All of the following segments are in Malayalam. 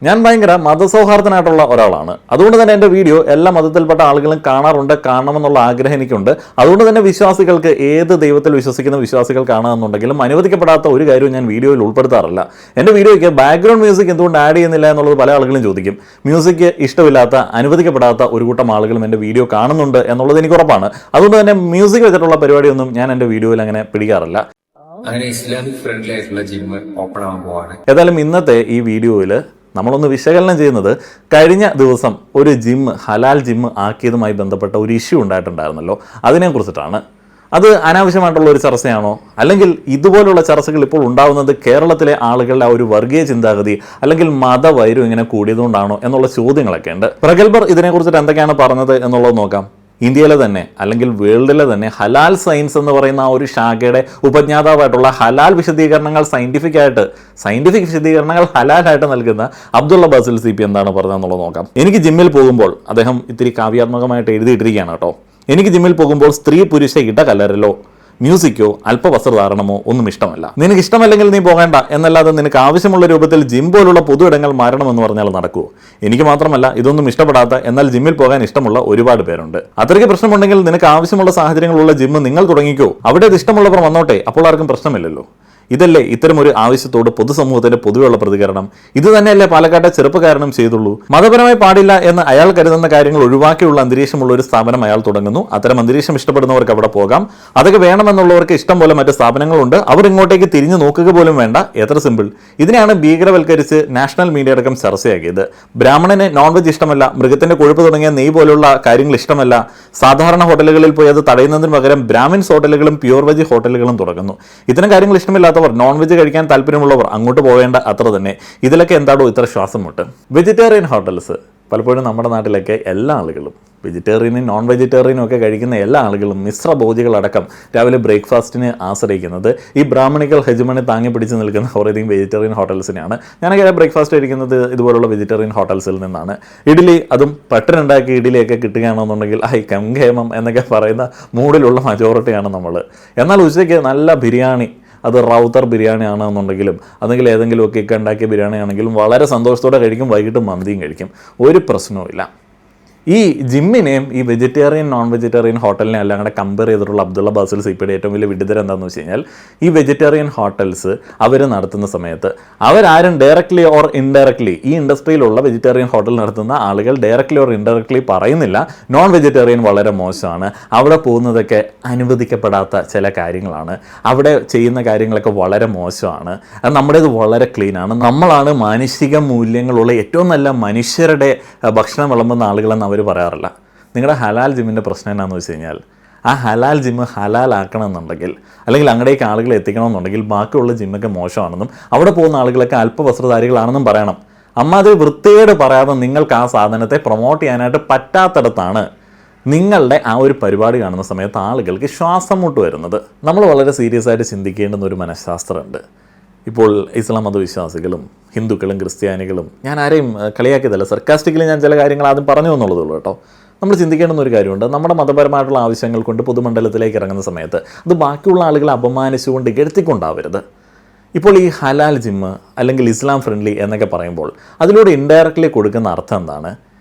ഞാൻ ഭയങ്കര മതസൗഹാർദ്ദനായിട്ടുള്ള ഒരാളാണ്. അതുകൊണ്ട് തന്നെ എൻ്റെ വീഡിയോ എല്ലാ മതത്തിൽപ്പെട്ട ആളുകളും കാണാറുണ്ട്, കാണണമെന്നുള്ള ആഗ്രഹം എനിക്കുണ്ട്. അതുകൊണ്ട് തന്നെ വിശ്വാസികൾക്ക്, ഏത് ദൈവത്തിൽ വിശ്വസിക്കുന്ന വിശ്വാസികൾ കാണാമെന്നുണ്ടെങ്കിലും അനുവദിക്കപ്പെടാത്ത ഒരു കാര്യവും ഞാൻ വീഡിയോയിൽ ഉൾപ്പെടുത്താറില്ല. എൻ്റെ വീഡിയോയ്ക്ക് ബാക്ക്ഗ്രൗണ്ട് മ്യൂസിക് എന്തുകൊണ്ട് ആഡ് ചെയ്യുന്നില്ല എന്നുള്ളത് പല ആളുകളും ചോദിക്കും. മ്യൂസിക് ഇഷ്ടമില്ലാത്ത, അനുവദിക്കപ്പെടാത്ത ഒരു കൂട്ടം ആളുകളും എൻ്റെ വീഡിയോ കാണുന്നുണ്ട് എന്നുള്ളത് എനിക്ക് ഉറപ്പാണ്. അതുകൊണ്ട് തന്നെ മ്യൂസിക് വെച്ചിട്ടുള്ള പരിപാടിയൊന്നും ഞാൻ എൻ്റെ വീഡിയോയിൽ അങ്ങനെ പിടിക്കാറില്ല. അങ്ങനെ ഇസ്ലാമിക് ഫ്രണ്ട്ലി ആയിട്ടുള്ള ജിം ഓപ്പൺ ആവാൻ പോവാണ്. ഏതായാലും ഇന്നത്തെ ഈ വീഡിയോയിൽ നമ്മളൊന്ന് വിശകലനം ചെയ്യുന്നത്, കഴിഞ്ഞ ദിവസം ഒരു ഹലാൽ ജിം ആക്കിയതുമായി ബന്ധപ്പെട്ട ഒരു ഇഷ്യൂ ഉണ്ടായിട്ടുണ്ടായിരുന്നല്ലോ, അതിനെക്കുറിച്ചിട്ടാണ്. അത് അനാവശ്യമായിട്ടുള്ള ഒരു ചർച്ചയാണോ, അല്ലെങ്കിൽ ഇതുപോലുള്ള ചർച്ചകൾ ഇപ്പോൾ ഉണ്ടാകുന്നത് കേരളത്തിലെ ആളുകളുടെ ആ ഒരു വർഗീയ ചിന്താഗതി അല്ലെങ്കിൽ മതവൈരം ഇങ്ങനെ കൂടിയതുകൊണ്ടാണോ എന്നുള്ള ചോദ്യങ്ങളൊക്കെ ഉണ്ട്. പ്രഗത്ഭർ ഇതിനെക്കുറിച്ചിട്ട് എന്തൊക്കെയാണ് പറഞ്ഞത് എന്നുള്ളത് നോക്കാം. ഇന്ത്യയിലെ തന്നെ അല്ലെങ്കിൽ വേൾഡിലെ തന്നെ ഹലാൽ സയൻസ് എന്ന് പറയുന്ന ആ ഒരു ശാഖയുടെ ഉപജ്ഞാതാവായിട്ടുള്ള ഹലാൽ വിശദീകരണങ്ങൾ സയന്റിഫിക് വിശദീകരണങ്ങൾ ഹലാലായിട്ട് നൽകുന്ന അബ്ദുള്ള ബാസിൽ CP എന്താണ് പറഞ്ഞതെന്നുള്ളത് നോക്കാം. എനിക്ക് ജിമ്മിൽ പോകുമ്പോൾ, അദ്ദേഹം ഇത്തിരി കാവ്യാത്മകമായിട്ട് എഴുതിയിട്ടിരിക്കുകയാണ് കേട്ടോ, എനിക്ക് ജിമ്മിൽ പോകുമ്പോൾ സ്ത്രീ പുരുഷ ഇടകലരലോ മ്യൂസിക്കോ അല്പവസ്ത്രധാരണമോ ഒന്നും ഇഷ്ടമല്ല. നിനക്ക് ഇഷ്ടമല്ലെങ്കിൽ നീ പോകേണ്ട എന്നല്ലാതെ നിനക്ക് ആവശ്യമുള്ള രൂപത്തിൽ ജിം പോലുള്ള പൊതു ഇടങ്ങൾ മാറണമെന്ന് പറഞ്ഞാൽ നടക്കുമോ? എനിക്ക് മാത്രമല്ല, ഇതൊന്നും ഇഷ്ടപ്പെടാത്ത എന്നാൽ ജിമ്മിൽ പോകാൻ ഇഷ്ടമുള്ള ഒരുപാട് പേരുണ്ട്. അത്രയ്ക്ക് പ്രശ്നമുണ്ടെങ്കിൽ നിനക്ക് ആവശ്യമുള്ള സാഹചര്യങ്ങളുള്ള ജിം നിങ്ങൾ തുടങ്ങിക്കോ, അവിടെ ഇത് ഇഷ്ടമുള്ളവർ വന്നോട്ടെ, അപ്പോൾ ആർക്കും പ്രശ്നമില്ലല്ലോ. ഇതല്ലേ ഇത്തരമൊരു ആവശ്യത്തോട് പൊതുസമൂഹത്തിന്റെ പൊതുവെയുള്ള പ്രതികരണം? ഇത് തന്നെയല്ലേ പാലക്കാട്ടെ ചെറുപ്പക്കാരനും ചെയ്തുള്ളൂ. മതപരമായി പാടില്ല എന്ന് അയാൾ കരുതുന്ന കാര്യങ്ങൾ ഒഴിവാക്കിയുള്ള അന്തരീക്ഷമുള്ള ഒരു സ്ഥാപനം അയാൾ തുടങ്ങുന്നു. അത്തരം അന്തരീക്ഷം ഇഷ്ടപ്പെടുന്നവർക്ക് അവിടെ പോകാം. അതൊക്കെ വേണമെന്നുള്ളവർക്ക് ഇഷ്ടം പോലെ മറ്റ് സ്ഥാപനങ്ങളുണ്ട്. അവർ ഇങ്ങോട്ടേക്ക് തിരിഞ്ഞു നോക്കുക പോലും വേണ്ട. എത്ര സിമ്പിൾ. ഇതിനെയാണ് ഭീകരവൽക്കരിച്ച് നാഷണൽ മീഡിയ അടക്കം ചർച്ചയാക്കിയത്. ബ്രാഹ്മണന് നോൺവെജ് ഇഷ്ടമല്ല, മൃഗത്തിന്റെ കൊഴുപ്പ് തുടങ്ങിയ നെയ് പോലുള്ള കാര്യങ്ങൾ ഇഷ്ടമല്ല. സാധാരണ ഹോട്ടലുകളിൽ പോയി അത് തടയുന്നതിന് പകരം ബ്രാഹ്മിൻസ് ഹോട്ടലുകളും പ്യൂർ വെജ് ഹോട്ടലുകളും തുടങ്ങുന്നു. ഇത്തരം കാര്യങ്ങൾ ഇഷ്ടമില്ലാത്ത നോൺ വെജ് കഴിക്കാൻ താല്പര്യമുള്ളവർ അങ്ങോട്ട് പോവേണ്ട അത്ര തന്നെ. ഇതിലൊക്കെ എന്താണോ ഇത്ര ശ്വാസം മുട്ട്? വെജിറ്റേറിയൻ ഹോട്ടൽസ് പലപ്പോഴും നമ്മുടെ നാട്ടിലൊക്കെ എല്ലാ ആളുകളും, വെജിറ്റേറിയനും നോൺ വെജിറ്റേറിയനും ഒക്കെ കഴിക്കുന്ന എല്ലാ ആളുകളും, മിശ്ര ഭോജികളടക്കം രാവിലെ ബ്രേക്ക്ഫാസ്റ്റിന് ആശ്രയിക്കുന്നത് ഈ ബ്രാഹ്മണിക്കൽ ഹെജമണി താങ്ങി പിടിച്ച് നിൽക്കുന്ന കുറേയധികം വെജിറ്റേറിയൻ ഹോട്ടൽസിനെയാണ്. ഞാനൊക്കെ ബ്രേക്ക്ഫാസ്റ്റ് കഴിക്കുന്നത് ഇതുപോലുള്ള വെജിറ്റേറിയൻ ഹോട്ടൽസിൽ നിന്നാണ്. ഇഡ്ഡലി, അതും പട്ടനുണ്ടാക്കിയ ഇഡ്ഡലിയൊക്കെ കിട്ടുകയാണെന്നുണ്ടെങ്കിൽ കംഖേമം എന്നൊക്കെ പറയുന്ന മൂഡിലുള്ള മജോറിറ്റിയാണ് നമ്മൾ. എന്നാൽ ഉച്ചയ്ക്ക് നല്ല ബിരിയാണി, അത് റൗത്തർ ബിരിയാണി ആണെന്നുണ്ടെങ്കിലും അല്ലെങ്കിൽ ഏതെങ്കിലുമൊക്കെ ഒക്കെ ഉണ്ടാക്കിയ ബിരിയാണി ആണെങ്കിലും വളരെ സന്തോഷത്തോടെ കഴിക്കും. വൈകിട്ട് മന്തിയും കഴിക്കും, ഒരു പ്രശ്നവും. ഈ ജിമ്മിനെയും ഈ വെജിറ്റേറിയൻ നോൺ വെജിറ്റേറിയൻ ഹോട്ടലിനെ എല്ലാം കൂടെ കമ്പയർ ചെയ്തിട്ടുള്ള അബ്ദുള്ള ബാസിൽ CPയുടെ ഏറ്റവും വലിയ വിഡിതരം എന്താണെന്ന് വെച്ച് കഴിഞ്ഞാൽ, ഈ വെജിറ്റേറിയൻ ഹോട്ടൽസ് അവർ നടത്തുന്ന സമയത്ത് അവരാരും ഡയറക്ട്ലി ഓർ ഇൻഡയറക്ട്ലി, ഈ ഇൻഡസ്ട്രിയിലുള്ള വെജിറ്റേറിയൻ ഹോട്ടൽ നടത്തുന്ന ആളുകൾ ഡയറക്ട്ലി ഓർ ഇൻഡയറക്ട്ലി പറയുന്നില്ല നോൺ വെജിറ്റേറിയൻ വളരെ മോശമാണ്, അവിടെ പോകുന്നതൊക്കെ അനുവദിക്കപ്പെടാത്ത ചില കാര്യങ്ങളാണ്, അവിടെ ചെയ്യുന്ന കാര്യങ്ങളൊക്കെ വളരെ മോശമാണ്, അത് നമ്മുടേത് വളരെ ക്ലീനാണ്, നമ്മളാണ് മാനുഷിക മൂല്യങ്ങളുള്ള ഏറ്റവും നല്ല മനുഷ്യരുടെ ഭക്ഷണം വിളമ്പുന്ന ആളുകളെന്ന് അവർ പറയാറില്ല. നിങ്ങളുടെ ഹലാൽ ജിമ്മിൻ്റെ പ്രശ്നം എന്താണെന്ന് വെച്ച് കഴിഞ്ഞാൽ, ആ ഹലാൽ ജിമ്മ് ഹലാലാക്കണമെന്നുണ്ടെങ്കിൽ അല്ലെങ്കിൽ അങ്ങടേക്ക് ആളുകളെ എത്തിക്കണമെന്നുണ്ടെങ്കിൽ ബാക്കിയുള്ള ജിമ്മൊക്കെ മോശമാണെന്നും അവിടെ പോകുന്ന ആളുകളൊക്കെ അല്പവസ്ത്രധാരികളാണെന്നും പറയണം. അമ്മാതിരി വൃത്തിയോട് പറയാതെ നിങ്ങൾക്ക് ആ സാധനത്തെ പ്രൊമോട്ട് ചെയ്യാനായിട്ട് പറ്റാത്തിടത്താണ് നിങ്ങളുടെ ആ ഒരു പരിപാടി കാണുന്ന സമയത്ത് ആളുകൾക്ക് ശ്വാസം മുട്ട് വരുന്നത്. നമ്മൾ വളരെ സീരിയസ് ആയിട്ട് ചിന്തിക്കേണ്ടുന്ന ഒരു മനഃശാസ്ത്രമുണ്ട്. ഇപ്പോൾ ഇസ്ലാം മതവിശ്വാസികളും ഹിന്ദുക്കളും ക്രിസ്ത്യാനികളും, ഞാൻ ആരെയും കളിയാക്കിയതല്ല, സർക്കാസ്റ്റിക്കലി ഞാൻ ചില കാര്യങ്ങൾ ആദ്യം പറഞ്ഞു എന്നുള്ളതുള്ളൂ കേട്ടോ. നമ്മൾ ചിന്തിക്കേണ്ടുന്ന ഒരു കാര്യമുണ്ട്. നമ്മുടെ മതപരമായിട്ടുള്ള ആവശ്യങ്ങൾ കൊണ്ട് പൊതുമണ്ഡലത്തിലേക്ക് ഇറങ്ങുന്ന സമയത്ത് അത് ബാക്കിയുള്ള ആളുകളെ അപമാനിച്ചുകൊണ്ട് ഇകഴ്ത്തിക്കൊണ്ടാവരുത്. ഇപ്പോൾ ഈ ഹലാൽ ജിമ്മ് അല്ലെങ്കിൽ ഇസ്ലാം ഫ്രണ്ട്ലി എന്നൊക്കെ പറയുമ്പോൾ അതിലൂടെ ഇൻഡയറക്റ്റ്ലി കൊടുക്കുന്ന അർത്ഥം എന്താണ്?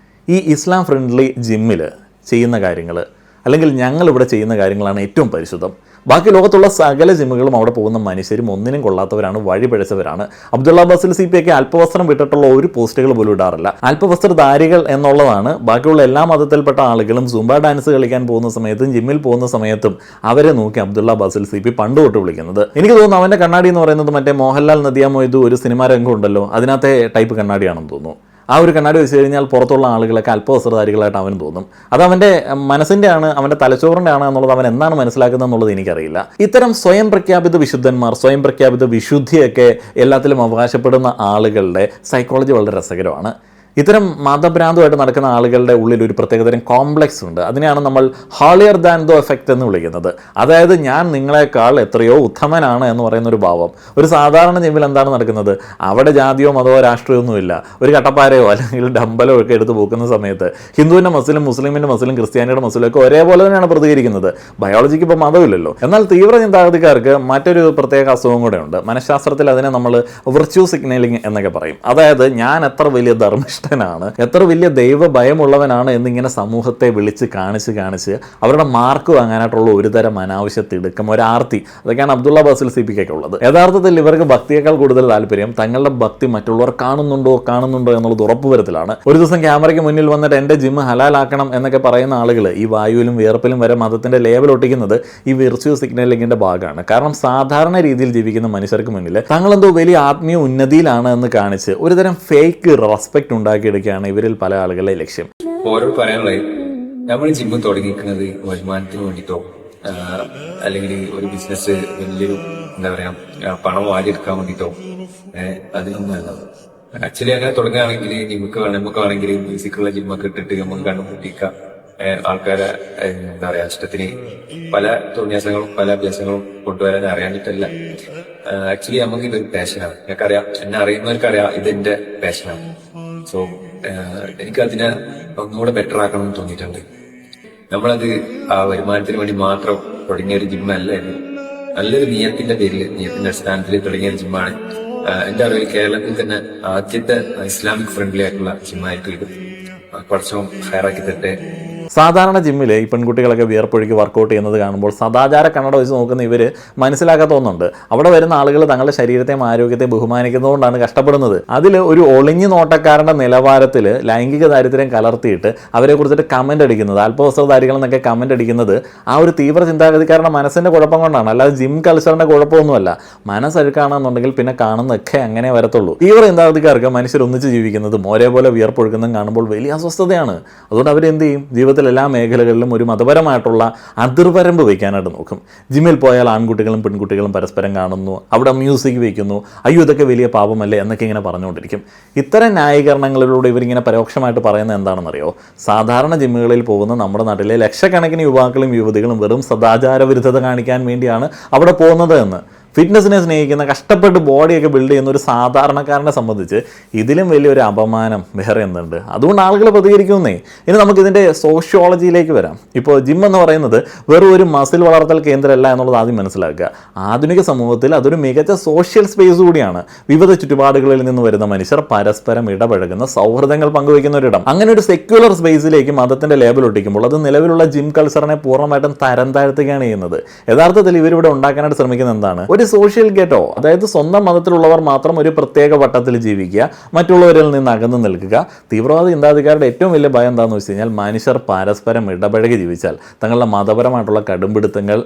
ഈ ഇസ്ലാം ഫ്രണ്ട്ലി ജിമ്മിൽ ചെയ്യുന്ന കാര്യങ്ങൾ അല്ലെങ്കിൽ ഞങ്ങളിവിടെ ചെയ്യുന്ന കാര്യങ്ങളാണ് ഏറ്റവും പരിശുദ്ധം. ബാക്കി ലോകത്തുള്ള സകല ജിമ്മുകളും അവിടെ പോകുന്ന മനുഷ്യരും ഒന്നിനും കൊള്ളാത്തവരാണ്, വഴി പിഴച്ചവരാണ്. അബ്ദുള്ള ബാസിൽ CPയൊക്കെ അല്പവസ്ത്രം വിട്ടിട്ടുള്ള ഒരു പോസ്റ്റുകൾ പോലും ഇടാറില്ല. അല്പവസ്ത്രധാരികൾ എന്നുള്ളതാണ് ബാക്കിയുള്ള എല്ലാ മതത്തിൽപ്പെട്ട ആളുകളും സുംബ ഡാൻസ് കളിക്കാൻ പോകുന്ന സമയത്തും ജിമ്മിൽ പോകുന്ന സമയത്തും അവരെ നോക്കി അബ്ദുള്ള ബാസിൽ CP പണ്ട് തൊട്ട് വിളിക്കുന്നത്. എനിക്ക് തോന്നുന്നു അവൻ്റെ കണ്ണാടി എന്ന് പറയുന്നത് മറ്റേ മോഹൻലാൽ നദിയ മൊയ്തു ഒരു സിനിമാ രംഗം ഉണ്ടല്ലോ, അതിനകത്തെ ടൈപ്പ് കണ്ണാടിയാണെന്ന് തോന്നുന്നു. ആ ഒരു കണ്ണാടി വെച്ച് കഴിഞ്ഞാൽ പുറത്തുള്ള ആളുകളൊക്കെ അല്പവസ്ത്രധാരികളായിട്ട് അവന് തോന്നും. അത് അവൻ്റെ മനസ്സിൻ്റെ ആണ്, അവൻ്റെ തലച്ചോറിൻ്റെ ആണ് എന്നുള്ളത് അവൻ എന്താണ് മനസ്സിലാക്കുന്നത് എന്നുള്ളത് എനിക്കറിയില്ല. ഇത്തരം സ്വയം പ്രഖ്യാപിത വിശുദ്ധന്മാർ, സ്വയം പ്രഖ്യാപിത വിശുദ്ധിയൊക്കെ എല്ലാത്തിലും അവകാശപ്പെടുന്ന ആളുകളുടെ സൈക്കോളജി വളരെ രസകരമാണ്. ഇത്തരം മതഭ്രാന്തമായിട്ട് നടക്കുന്ന ആളുകളുടെ ഉള്ളിൽ ഒരു പ്രത്യേകതരം കോംപ്ലക്സ് ഉണ്ട്. അതിനെയാണ് നമ്മൾ ഹാളിയർ ദാൻ ദോ എഫക്റ്റ് എന്ന് വിളിക്കുന്നത്. അതായത് ഞാൻ നിങ്ങളെക്കാൾ എത്രയോ ഉത്തമനാണ് എന്ന് പറയുന്ന ഒരു ഭാവം. ഒരു സാധാരണ ജിമ്മിൽ എന്താണ് നടക്കുന്നത്? അവിടെ ജാതിയോ മതമോ രാഷ്ട്രീയമൊന്നുമില്ല. ഒരു കട്ടപ്പാരയോ അല്ലെങ്കിൽ ഡമ്പലോ ഒക്കെ എടുത്ത് പോക്കുന്ന സമയത്ത് ഹിന്ദുവിൻ്റെ മുസ്ലിം, മുസ്ലിമിൻ്റെ മുസ്ലിം, ക്രിസ്ത്യാനിയുടെ മുസ്ലിം ഒക്കെ ഒരേപോലെ തന്നെയാണ് പ്രതികരിക്കുന്നത്. ബയോളജിക്ക് ഇപ്പോൾ മതമില്ലല്ലോ. എന്നാൽ തീവ്ര ചിന്താഗതിക്കാർക്ക് മറ്റൊരു പ്രത്യേക അസുഖം കൂടെ ഉണ്ട്. മനഃശാസ്ത്രത്തിൽ അതിനെ നമ്മൾ വിർച്യൂ സിഗ്നലിംഗ് എന്നൊക്കെ പറയും. അതായത് ഞാൻ എത്ര വലിയ ധർമ്മിഷ്ഠനാണ്, എത്ര വലിയ ദൈവ ഭയമുള്ളവനാണ് എന്നിങ്ങനെ സമൂഹത്തെ വിളിച്ച് കാണിച്ച് അവരുടെ മാർക്ക് വാങ്ങാനായിട്ടുള്ള ഒരു തരം അനാവശ്യ തിടുക്കം, ഒരാർത്തി. അതൊക്കെയാണ് അബ്ദുള്ള ബസിൽ സിപിക്കൊക്കെ ഉള്ളത്. യഥാർത്ഥത്തിൽ ഇവർക്ക് ഭക്തിയേക്കാൾ കൂടുതൽ താല്പര്യം തങ്ങളുടെ ഭക്തി മറ്റുള്ളവർ കാണുന്നുണ്ടോ എന്നുള്ളത് ഉറപ്പുവരുത്തലാണ്. ഒരു ദിവസം ക്യാമറയ്ക്ക് മുന്നിൽ വന്നിട്ട് എൻ്റെ ജിമ്മ് ഹലാലാക്കണം എന്നൊക്കെ പറയുന്ന ആളുകൾ ഈ വായുവിലും വിയർപ്പിലും വരെ മതത്തിൻ്റെ ലേബൽ ഒട്ടിക്കുന്നത് ഈ വിർച്യൂ സിഗ്നലിംഗിൻ്റെ ഭാഗമാണ്. കാരണം സാധാരണ രീതിയിൽ ജീവിക്കുന്ന മനുഷ്യർക്ക് മുന്നിൽ തങ്ങളെന്തോ വലിയ ആത്മീയ ഉന്നതിയിലാണ് എന്ന് കാണിച്ച് ഒരുതരം ഫേക്ക് റെസ്പെക്ട് ഉണ്ടാക്കിയെടുക്കുകയാണ് ഇവരിൽ പല ആളുകളുടെ ലക്ഷ്യം. ഓരോ പറയാനുള്ളത് നമ്മൾ ജിമ്മ് തുടങ്ങിയിരിക്കുന്നത് വരുമാനത്തിന് വേണ്ടിയിട്ടോ അല്ലെങ്കിൽ ഒരു ബിസിനസ് വലിയൊരു എന്താ പറയാ പണം വാരിയെടുക്കാൻ വേണ്ടിയിട്ടോ അതിനൊന്നും അല്ല. ആക്ച്വലി അങ്ങനെ തുടങ്ങുകയാണെങ്കിൽ നമുക്കാണെങ്കിൽ മ്യൂസിക്കുള്ള ജിമ്മൊക്കെ ഇട്ടിട്ട് നമുക്ക് കണ്ടുമുട്ടിക്കാം. ആൾക്കാരെ എന്താ പറയാ ഇഷ്ടത്തിന് പല തോന്നിയാസങ്ങളും പല അഭ്യാസങ്ങളും കൊണ്ടുവരാൻ അറിയാഞ്ഞിട്ടല്ല. ആക്ച്വലി നമുക്ക് ഇതൊരു പാഷനാണ്. ഞങ്ങൾക്കറിയാം, എന്നെ അറിയുന്നവർക്കറിയാം ഇതെന്റെ പാഷനാണ്. സോ എനിക്കതിനെ ഒന്നുകൂടെ ബെറ്റർ ആക്കണം എന്ന് തോന്നിയിട്ടുണ്ട്. നമ്മളത് ആ വരുമാനത്തിന് വേണ്ടി മാത്രം തുടങ്ങിയ ഒരു ജിമ്മല്ല ഇത്. നല്ലൊരു നിയത്തിന്റെ പേരിൽ, നിയത്തിന്റെ അടിസ്ഥാനത്തിൽ തുടങ്ങിയ ഒരു ജിമ്മാണ്. എന്റെ അറിവിൽ കേരളത്തിൽ തന്നെ ആദ്യത്തെ ഇസ്ലാമിക് ഫ്രണ്ട്ലി ആയിട്ടുള്ള ജിമ്മായിരിക്കും ഇത്. കുറച്ചും ഹയറാക്കി തട്ടെ. സാധാരണ ജിമ്മിൽ ഈ പെൺകുട്ടികളൊക്കെ വിയർപ്പൊഴുക്കി വർക്കൗട്ട് ചെയ്യുന്നത് കാണുമ്പോൾ സദാചാര കണ്ണട വെച്ച് നോക്കുന്ന ഇവർ മനസ്സിലാക്കാത്ത ഒന്നുണ്ട്. അവിടെ വരുന്ന ആളുകൾ തങ്ങളുടെ ശരീരത്തെയും ആരോഗ്യത്തെയും ബഹുമാനിക്കുന്നതുകൊണ്ടാണ് കഷ്ടപ്പെടുന്നത്. അതിൽ ഒരു ഒളിഞ്ഞു നോട്ടക്കാരൻ്റെ നിലവാരത്തിൽ ലൈംഗിക ദാരിദ്ര്യം കലർത്തിയിട്ട് അവരെ കുറിച്ചിട്ട് കമൻ്റ് അടിക്കുന്നത്, അല്പവസ്ത്രധാരികൾ എന്നൊക്കെ കമൻ്റ് അടിക്കുന്നത് ആ ഒരു തീവ്ര ചിന്താഗതിക്കാരുടെ മനസ്സിൻ്റെ കുഴപ്പം കൊണ്ടാണ്. അല്ലാതെ ജിം കൾച്ചറിൻ്റെ കുഴപ്പമൊന്നുമല്ല. മനസ്സഴുക്കാണെന്നുണ്ടെങ്കിൽ പിന്നെ കാണുന്നതൊക്കെ അങ്ങനെ വരത്തുള്ളൂ. തീവ്ര ചിന്താഗതിക്കാർക്ക് മനുഷ്യർ ഒന്നിച്ച് ജീവിക്കുന്നതും ഒരേപോലെ വിയർപ്പൊഴുക്കുന്നതും കാണുമ്പോൾ വലിയ അസ്വസ്ഥതയാണ്. അതുകൊണ്ട് അവരെന്ത് ചെയ്യും? ജീവിതത്തിൽ എല്ലാ മേഖലകളിലും ഒരു മതപരമായിട്ടുള്ള അതിർവരമ്പ് വയ്ക്കാനായിട്ട് നോക്കും. ജിമ്മിൽ പോയാൽ ആൺകുട്ടികളും പെൺകുട്ടികളും പരസ്പരം കാണുന്നു, അവിടെ മ്യൂസിക് വയ്ക്കുന്നു, അയ്യോ ഇതൊക്കെ വലിയ പാപമല്ലേ എന്നൊക്കെ ഇങ്ങനെ പറഞ്ഞുകൊണ്ടിരിക്കും. ഇത്തരം ന്യായീകരണങ്ങളിലൂടെ ഇവരിങ്ങനെ പരോക്ഷമായിട്ട് പറയുന്നത് എന്താണെന്നറിയോ? സാധാരണ ജിമ്മുകളിൽ പോകുന്ന നമ്മുടെ നാട്ടിലെ ലക്ഷക്കണക്കിന് യുവാക്കളും യുവതികളും വെറും സദാചാര വിരുദ്ധത കാണിക്കാൻ വേണ്ടിയാണ് അവിടെ പോകുന്നത് എന്ന്. ഫിറ്റ്നസിനെ സ്നേഹിക്കുന്ന, കഷ്ടപ്പെട്ട് ബോഡിയൊക്കെ ബിൽഡ് ചെയ്യുന്ന ഒരു സാധാരണക്കാരനെ സംബന്ധിച്ച് ഇതിലും വലിയൊരു അപമാനം വേറെ എന്തുണ്ട്? അതുകൊണ്ട് ആളുകൾ പ്രതികരിക്കുന്നേ. ഇനി നമുക്കിതിൻ്റെ സോഷ്യോളജിയിലേക്ക് വരാം. ഇപ്പോൾ ജിം എന്ന് പറയുന്നത് വെറും ഒരു മസിൽ വളർത്തൽ കേന്ദ്രമല്ല എന്നുള്ളത് ആദ്യം മനസ്സിലാക്കുക. ആധുനിക സമൂഹത്തിൽ അതൊരു മികച്ച സോഷ്യൽ സ്പേസ് കൂടിയാണ്. വിവിധ ചുറ്റുപാടുകളിൽ നിന്ന് വരുന്ന മനുഷ്യർ പരസ്പരം ഇടപഴകുന്ന, സൗഹൃദങ്ങൾ പങ്കുവയ്ക്കുന്ന ഒരിടം. അങ്ങനെ ഒരു സെക്യുലർ സ്പേസിലേക്ക് മതത്തിൻ്റെ ലേബൽ ഒട്ടിക്കുമ്പോൾ അത് നിലവിലുള്ള ജിം കൾച്ചറിനെ പൂർണ്ണമായിട്ടും തരം താഴ്ത്തുകയാണ് ചെയ്യുന്നത്. യഥാർത്ഥത്തിൽ ഇവരിവിടെ ഉണ്ടാക്കാനായിട്ട് ശ്രമിക്കുന്നത് എന്താണ്? ഒരു സോഷ്യൽ ഗെറ്റോ, അതായത് സ്വന്തം മതത്തിലുള്ളവർ മാത്രം ഒരു പ്രത്യേക വട്ടത്തിൽ ജീവിക്കുക, മറ്റുള്ളവരിൽ നിന്ന് അകന്നു നിൽക്കുക. തീവ്രവാദ ചിന്താഗതിക്കാരുടെ ഏറ്റവും വലിയ ഭയം എന്താണെന്ന് വെച്ച് കഴിഞ്ഞാൽ മനുഷ്യർ പരസ്പരം ഇടപഴകി ജീവിച്ചാൽ തങ്ങളുടെ മതപരമായിട്ടുള്ള കടുംപിടുത്തങ്ങൾ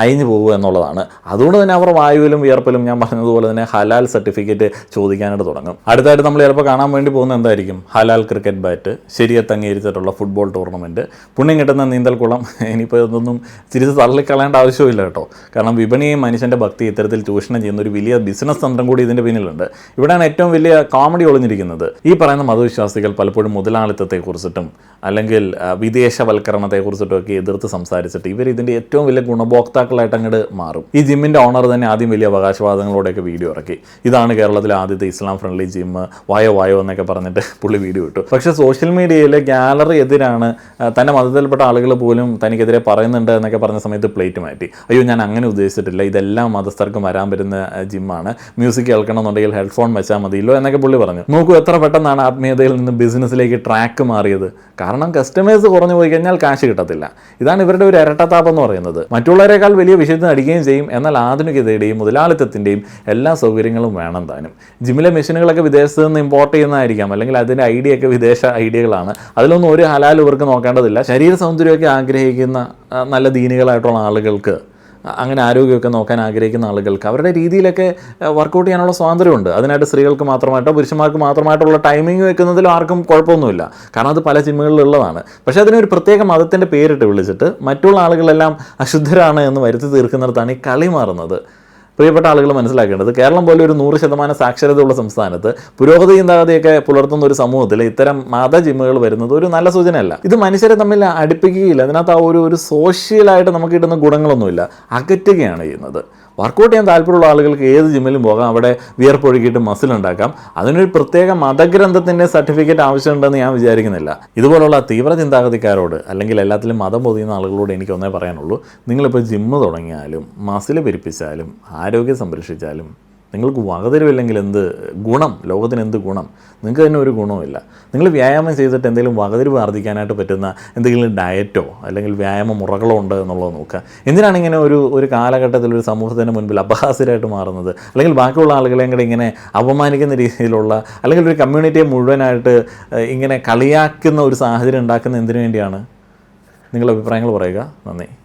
അയഞ്ഞു പോകുക എന്നുള്ളതാണ്. അതുകൊണ്ട് തന്നെ അവർ വായുവിലും വിയർപ്പിലും ഞാൻ പറഞ്ഞതുപോലെ തന്നെ ഹലാൽ സർട്ടിഫിക്കറ്റ് ചോദിക്കാനായിട്ട് തുടങ്ങും. അടുത്തായിട്ട് നമ്മൾ ചിലപ്പോൾ കാണാൻ വേണ്ടി പോകുന്നത് എന്തായിരിക്കും? ഹലാൽ ക്രിക്കറ്റ് ബാറ്റ്, ശരിയത്ത് അംഗീകരിച്ചിട്ടുള്ള ഫുട്ബോൾ ടൂർണമെൻറ്റ്, പുണ്യം കിട്ടുന്ന നീന്തൽക്കുളം. ഇനിയിപ്പോൾ ഇതൊന്നും തിരിച്ച് തള്ളിക്കളയേണ്ട ആവശ്യമില്ല കേട്ടോ. കാരണം വിപണിയും മനുഷ്യൻ്റെ ഭക്തി ഇത്തരത്തിൽ ചൂഷണം ചെയ്യുന്ന ഒരു വലിയ ബിസിനസ് തന്ത്രം കൂടി ഇതിൻ്റെ പിന്നിലുണ്ട്. ഇവിടെയാണ് ഏറ്റവും വലിയ കോമഡി ഒളിഞ്ഞിരിക്കുന്നത്. ഈ പറയുന്ന മതവിശ്വാസികൾ പലപ്പോഴും മുതലാളിത്തത്തെക്കുറിച്ചിട്ടും അല്ലെങ്കിൽ വിദേശവൽക്കരണത്തെക്കുറിച്ചിട്ടും ഒക്കെ എതിർത്ത് സംസാരിച്ചിട്ട് ഇവർ ഇതിൻ്റെ ഏറ്റവും വലിയ ഗുണഭോക്താക്കളായിട്ട് അങ്ങോട്ട് മാറും. ഈ ജിമ്മിൻ്റെ ഓണർ തന്നെ ആദ്യം വലിയ അവകാശവാദങ്ങളോടെയൊക്കെ വീഡിയോ ഇറക്കി. ഇതാണ് കേരളത്തിലെ ആദ്യത്തെ ഇസ്ലാം ഫ്രണ്ട്ലി ജിമ്മ്, വായോ എന്നൊക്കെ പറഞ്ഞിട്ട് പുള്ളി വീഡിയോ ഇട്ടു. പക്ഷേ സോഷ്യൽ മീഡിയയിൽ ഗാലറി എതിരാണ്, തൻ്റെ മതത്തിൽപ്പെട്ട ആളുകൾ പോലും തനിക്കെതിരെ പറയുന്നുണ്ട് എന്നൊക്കെ പറഞ്ഞ സമയത്ത് പ്ലേറ്റ് മാറ്റി. അയ്യോ ഞാൻ അങ്ങനെ ഉദ്ദേശിച്ചിട്ടില്ല, ഇതെല്ലാം മതസ്ഥർക്കും വരാൻ പറ്റുന്ന ജിമ്മാണ്, മ്യൂസിക് കേൾക്കണമെന്നുണ്ടെങ്കിൽ ഹെഡ്ഫോൺ വെച്ചാൽ മതിയല്ലോ എന്നൊക്കെ പുള്ളി പറഞ്ഞു. നോക്കൂ എത്ര പെട്ടെന്നാണ് ആത്മീയതയിൽ നിന്ന് ബിസിനസ്സിലേക്ക് ട്രാക്ക് മാറിയത്. കാരണം കസ്റ്റമേഴ്സ് കുറഞ്ഞു പോയി കഴിഞ്ഞാൽ കാശ് കിട്ടത്തില്ല. ഇതാണ് ഇവരുടെ ഒരു ഇരട്ടത്താപ്പ് എന്ന് പറയുന്നത്. മറ്റുള്ളവരെക്കാൾ വലിയ വിഷയത്തിന് അടിക്കുകയും ചെയ്യും, എന്നാൽ ആധുനികതയുടെയും മുതലാളിത്തത്തിൻ്റെയും എല്ലാ സൗകര്യങ്ങളും വേണം താനും. ജിമ്മിലെ മെഷീനുകളൊക്കെ വിദേശത്ത് നിന്ന് ഇമ്പോർട്ട് ചെയ്യുന്നതായിരിക്കാം, അല്ലെങ്കിൽ അതിൻ്റെ ഐഡിയൊക്കെ വിദേശ ഐഡിയകളാണ്. അതിലൊന്നും ഒരു ഹലാൽ ഇവർക്ക് നോക്കേണ്ടതില്ല. ശരീര സൗന്ദര്യമൊക്കെ ആഗ്രഹിക്കുന്ന നല്ല ദീനികളായിട്ടുള്ള ആളുകൾക്ക്, അങ്ങനെ ആരോഗ്യമൊക്കെ നോക്കാൻ ആഗ്രഹിക്കുന്ന ആളുകൾക്ക് അവരുടെ രീതിയിലൊക്കെ വർക്കൗട്ട് ചെയ്യാനുള്ള സ്വാതന്ത്ര്യമുണ്ട്. അതിനായിട്ട് സ്ത്രീകൾക്ക് മാത്രമായിട്ടോ പുരുഷന്മാർക്ക് മാത്രമായിട്ടുള്ള ടൈമിംഗ് വെക്കുന്നതിലും ആർക്കും കുഴപ്പമൊന്നുമില്ല. കാരണം അത് പല ജിമ്മുകളിലുള്ളതാണ്. പക്ഷേ അതിനൊരു പ്രത്യേക മതത്തിൻ്റെ പേരിട്ട് വിളിച്ചിട്ട് മറ്റുള്ള ആളുകളെല്ലാം അശുദ്ധരാണ് എന്ന് വരുത്തി തീർക്കുന്നിടത്താണ് ഈ കളി മാറുന്നത്. പ്രിയപ്പെട്ട ആളുകൾ മനസ്സിലാക്കേണ്ടത് കേരളം പോലെ ഒരു 100% സാക്ഷരതയുള്ള സംസ്ഥാനത്ത് പുരോഗതി ചിന്താഗതിയൊക്കെ പുലർത്തുന്ന ഒരു സമൂഹത്തിൽ ഇത്തരം മത ജിമ്മുകൾ വരുന്നത് ഒരു നല്ല സൂചനയല്ല. ഇത് മനുഷ്യരെ തമ്മിൽ അടുപ്പിക്കുകയില്ല. അതിനകത്ത് ആ ഒരു സോഷ്യലായിട്ട് നമുക്ക് കിട്ടുന്ന ഗുണങ്ങളൊന്നുമില്ല, അകറ്റുകയാണ് ചെയ്യുന്നത്. വർക്കൗട്ട് ചെയ്യാൻ താല്പര്യമുള്ള ആളുകൾക്ക് ഏത് ജിമ്മിലും പോകാം, അവിടെ വിയർപ്പൊഴുകിയിട്ട് മസിൽ ഉണ്ടാക്കാം. അതിനൊരു പ്രത്യേക മതഗ്രന്ഥത്തിൻ്റെ സർട്ടിഫിക്കറ്റ് ആവശ്യമുണ്ടെന്ന് ഞാൻ വിചാരിക്കുന്നില്ല. ഇതുപോലുള്ള തീവ്ര ചിന്താഗതിക്കാരോട് അല്ലെങ്കിൽ എല്ലാത്തിലും മതം പൊതിയുന്ന ആളുകളോട് എനിക്ക് ഒന്നേ പറയാനുള്ളൂ, നിങ്ങളിപ്പോൾ ജിമ്മ് തുടങ്ങിയാലും മസിൽ പെരുപ്പിച്ചാലും ആരോഗ്യം സംരക്ഷിച്ചാലും നിങ്ങൾക്ക് വകതിരിവില്ലെങ്കിൽ എന്ത് ഗുണം? ലോകത്തിന് എന്ത് ഗുണം? നിങ്ങൾക്ക് തന്നെ ഒരു ഗുണവുമില്ല. നിങ്ങൾ വ്യായാമം ചെയ്തിട്ട് എന്തെങ്കിലും വകതിരിവ് ആർജിക്കാനായിട്ട് പറ്റുന്ന എന്തെങ്കിലും ഡയറ്റോ അല്ലെങ്കിൽ വ്യായാമ മുറകളോ ഉണ്ട് എന്നുള്ളത് നോക്കുക. എന്തിനാണ് ഇങ്ങനെ ഒരു കാലഘട്ടത്തിൽ ഒരു സമൂഹത്തിന് മുൻപിൽ അപഹാസ്യരായിട്ട് മാറുന്നത്? അല്ലെങ്കിൽ ബാക്കിയുള്ള ആളുകളെയും കൂടെ ഇങ്ങനെ അപമാനിക്കുന്ന രീതിയിലുള്ള, അല്ലെങ്കിൽ ഒരു കമ്മ്യൂണിറ്റിയെ മുഴുവനായിട്ട് ഇങ്ങനെ കളിയാക്കുന്ന ഒരു സാഹചര്യം ഉണ്ടാക്കുന്ന എന്തിനു വേണ്ടിയാണ്? നിങ്ങളുടെ അഭിപ്രായങ്ങൾ പറയുക. നന്ദി.